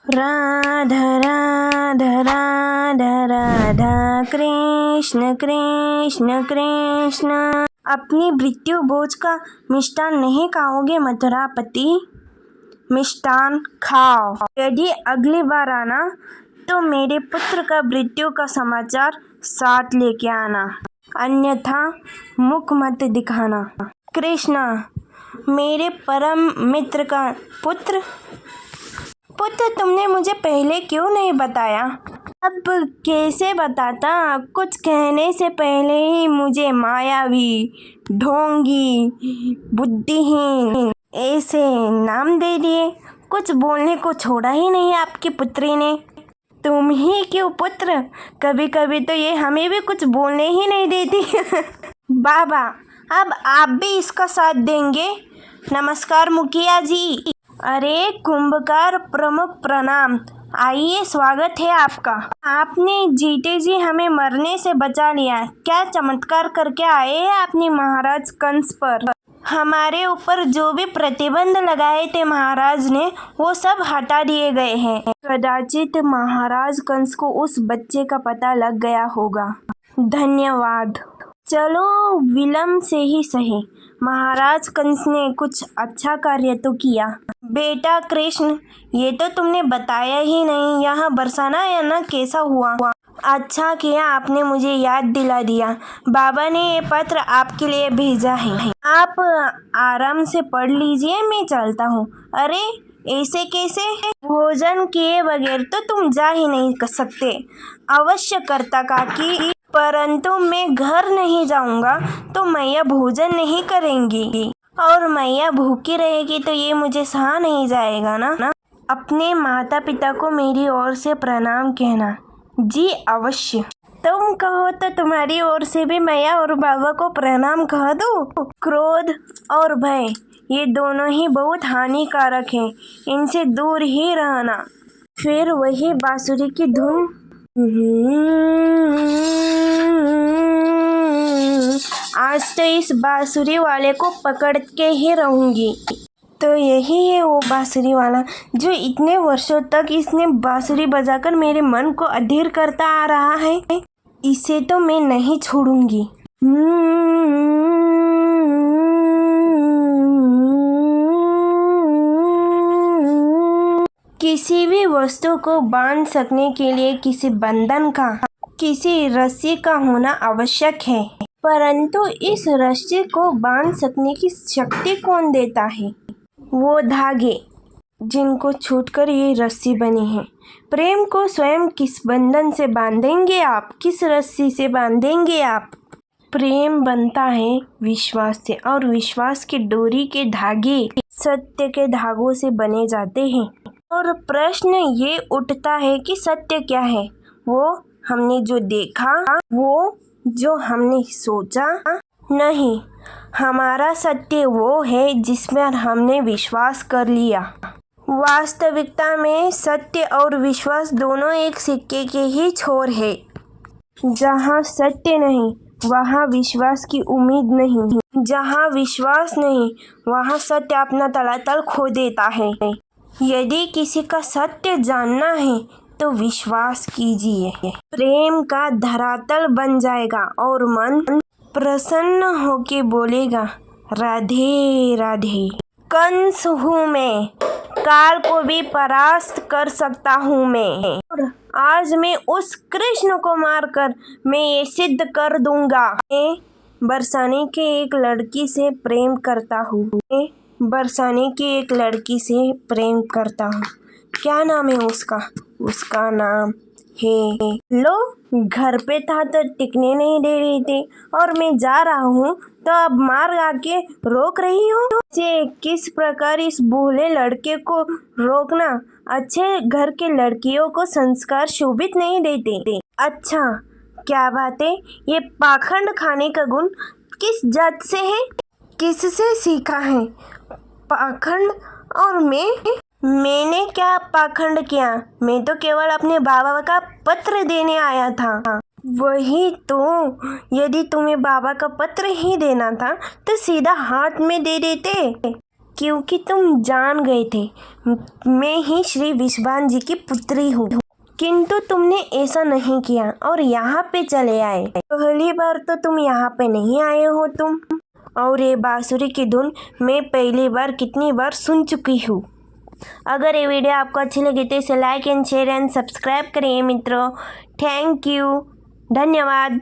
राधा राधा राधा राधा कृष्ण कृष्ण कृष्ण। अपनी मृत्यु भोज का मिष्टान नहीं खाओगे मथुरापति? मिष्टान खाओ। यदि अगली बार आना तो मेरे पुत्र का मृत्यु का समाचार साथ लेके आना, अन्यथा मुख मत दिखाना। कृष्णा, मेरे परम मित्र का पुत्र तुमने मुझे पहले क्यों नहीं बताया? अब कैसे बताता? कुछ कहने से पहले ही मुझे मायावी, ढोंगी, बुद्धिहीन ऐसे नाम दे दिए। कुछ बोलने को छोड़ा ही नहीं आपकी पुत्री ने। तुम ही क्यों पुत्र, कभी कभी तो ये हमें भी कुछ बोलने ही नहीं देती। बाबा, अब आप भी इसका साथ देंगे? नमस्कार मुखिया जी। अरे कुंभकार प्रमुख प्रणाम, आइए, स्वागत है आपका। आपने जीते जी हमें मरने से बचा लिया। क्या चमत्कार करके आए हैं आपने महाराज कंस पर। हमारे ऊपर जो भी प्रतिबंध लगाए थे महाराज ने, वो सब हटा दिए गए हैं। कदाचित महाराज कंस को उस बच्चे का पता लग गया होगा। धन्यवाद। चलो, विलम्ब से ही सही, महाराज कंस ने कुछ अच्छा कार्य तो किया। बेटा कृष्ण, ये तो तुमने बताया ही नहीं, यहाँ बरसाना या ना कैसा हुआ? अच्छा किया आपने मुझे याद दिला दिया। बाबा ने ये पत्र आपके लिए भेजा है, आप आराम से पढ़ लीजिए, मैं चलता हूँ। अरे ऐसे कैसे? भोजन किए बगैर तो तुम जा ही नहीं कर सकते। अवश्य करता काकी, परंतु मैं घर नहीं जाऊंगा तो मैया भोजन नहीं करेंगी, और मैया भूखी रहेगी तो ये मुझे सहा नहीं जाएगा ना। अपने माता पिता को मेरी ओर से प्रणाम कहना। जी अवश्य। तुम कहो तो तुम्हारी ओर से भी मैया और बाबा को प्रणाम कह दो। क्रोध और भय, ये दोनों ही बहुत हानिकारक हैं, इनसे दूर ही रहना। फिर वही बांसुरी की धुन। आज तो इस बांसुरी वाले को पकड़ के ही रहूंगी। तो यही है वो बांसुरी वाला जो इतने वर्षों तक इसने बांसुरी बजाकर मेरे मन को अधीर करता आ रहा है। इसे तो मैं नहीं छोड़ूंगी। किसी भी वस्तु को बांध सकने के लिए किसी बंधन का, किसी रस्सी का होना आवश्यक है, परंतु इस रस्सी को बांध सकने की शक्ति कौन देता है? वो धागे जिनको छूटकर ये रस्सी बनी है। प्रेम को स्वयं किस बंधन से बांधेंगे आप? किस रस्सी से बांधेंगे आप? प्रेम बनता है विश्वास से, और विश्वास की डोरी के धागे सत्य के धागों से बने जाते हैं। और प्रश्न ये उठता है कि सत्य क्या है? वो हमने जो देखा, वो जो हमने सोचा नहीं, हमारा सत्य वो है जिसमें हमने विश्वास कर लिया। वास्तविकता में सत्य और विश्वास दोनों एक सिक्के के ही छोर है। जहाँ सत्य नहीं वहाँ विश्वास की उम्मीद नहीं, जहाँ विश्वास नहीं वहाँ सत्य अपना तलातल खो देता है। यदि किसी का सत्य जानना है तो विश्वास कीजिए, प्रेम का धरातल बन जाएगा और मन प्रसन्न होके बोलेगा राधे राधे। कंस हूँ मैं, काल को भी परास्त कर सकता हूँ मैं, और आज मैं उस कृष्ण को मारकर मैं ये सिद्ध कर दूंगा। मैं बरसाने के एक लड़की से प्रेम करता हूँ, मैं बरसाने की एक लड़की से प्रेम करता हूँ। क्या नाम है उसका? उसका नाम है, लो, घर पे था तो टिकने नहीं दे रही थी, और मैं जा रहा हूँ तो अब मार आके रोक रही हो। किस प्रकार इस भोले लड़के को रोकना? अच्छे घर के लड़कियों को संस्कार शोभित नहीं देते। अच्छा, क्या बात है? ये पाखंड खाने का गुण किस जात से है? किससे सीखा है पाखंड? और मैंने क्या पाखंड किया? मैं तो केवल अपने बाबा का पत्र देने आया था। वही तो, यदि तुम्हें बाबा का पत्र ही देना था तो सीधा हाथ में दे देते। क्योंकि तुम जान गए थे मैं ही श्री विश्वान जी की पुत्री हूँ, किंतु तुमने ऐसा नहीं किया और यहाँ पे चले आए। पहली बार तो तुम यहाँ पे नहीं आए हो तुम, और ये बांसुरी की धुन मैं पहली बार कितनी बार सुन चुकी हूँ। अगर ये वीडियो आपको अच्छी लगी तो इसे like and share and subscribe करिए मित्रों। थैंक यू, धन्यवाद।